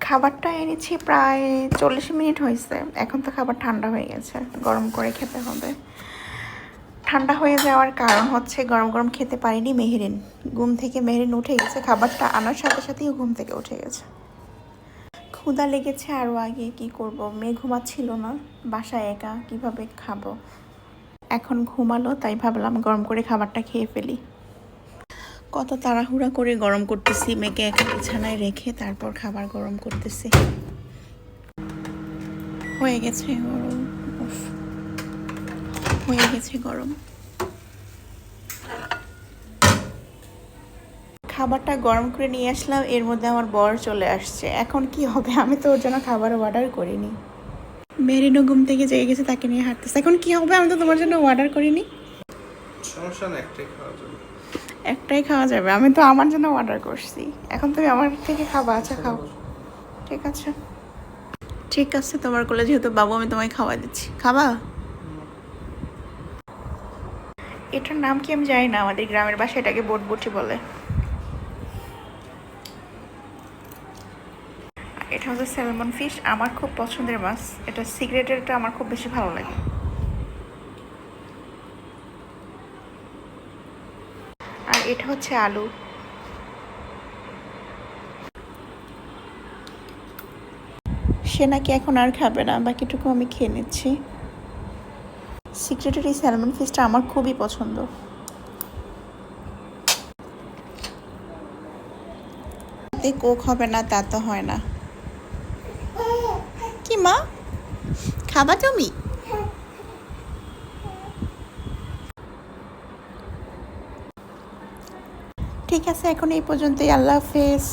খাবারটা এনেছি প্রায় 40 মিনিট হয়েছে। এখন তো খাবার ঠান্ডা হয়ে গেছে, গরম করে খেতে হবে। ঠান্ডা হয়ে যাওয়ার কারণ হচ্ছে গরম গরম খেতে পারিনি মেহেরিন। ঘুম থেকে মেহেরিন উঠে গেছে, খাবারটা আনার সাথে সাথেই ঘুম থেকে উঠে গেছে। ক্ষুধা লেগেছে আরও আগে, কি করব, মেয়ে ঘুমাচ্ছিল না, বাসায় একা কিভাবে খাবো। এখন ঘুমালো, তাই ভাবলাম গরম করে খাবারটা খেয়ে ফেলি। কত তাড়াহুড়া করে গরম করতেছি, মেয়েকে একা বিছানায় রেখে তারপর খাবার গরম করতেছি। হয়ে গেছে গরম, হয়ে গেছে গরম। খাবারটা গরম করে নিয়ে আসলাম, এর মধ্যে আমার বর চলে আসছে। এখন কি হবে, আমি তো ওর জন্য খাবার অর্ডার করিনি। মেরিনো ঘুম থেকে জেগে গেছে, তাকে নিয়ে হাঁটতেছে। এখন কি হবে, আমি তো তোমার জন্য অর্ডার করিনি। সমস্যা না, একটাই খাওয়া যাবে। একটাই খাওয়া যাবে, আমি তো আমার জন্য অর্ডার করছি। এখন তুমি আমার থেকে খাবা? আচ্ছা খাও, ঠিক আছে। ঠিক আছে, তোমার কোলে যেহেতু বাবু, আমি তোমায় খাওয়া দিচ্ছি, খাবা? এটার নাম কি আমি জানি না, আমাদের গ্রামের বাসায় এটাকে বটবটি বলে। এটা হচ্ছে স্যালমন ফিশ, আমার খুব পছন্দের মাছ। এটা সিগারেটেরটা আমার খুব বেশি ভালো লাগে। আর এটা হচ্ছে আলু। সে নাকি এখন আর খাবে না, বাকিটুকু আমি খেয়ে নিচ্ছি। সিক্রেটের এই স্যালমন ফিশটা আমার খুবই পছন্দ। কোক হবে না তা তো হয় না। কি মা, খাবা তুমি? ঠিক আছে, এখন এই পর্যন্তই। আল্লাহ হাফেজ।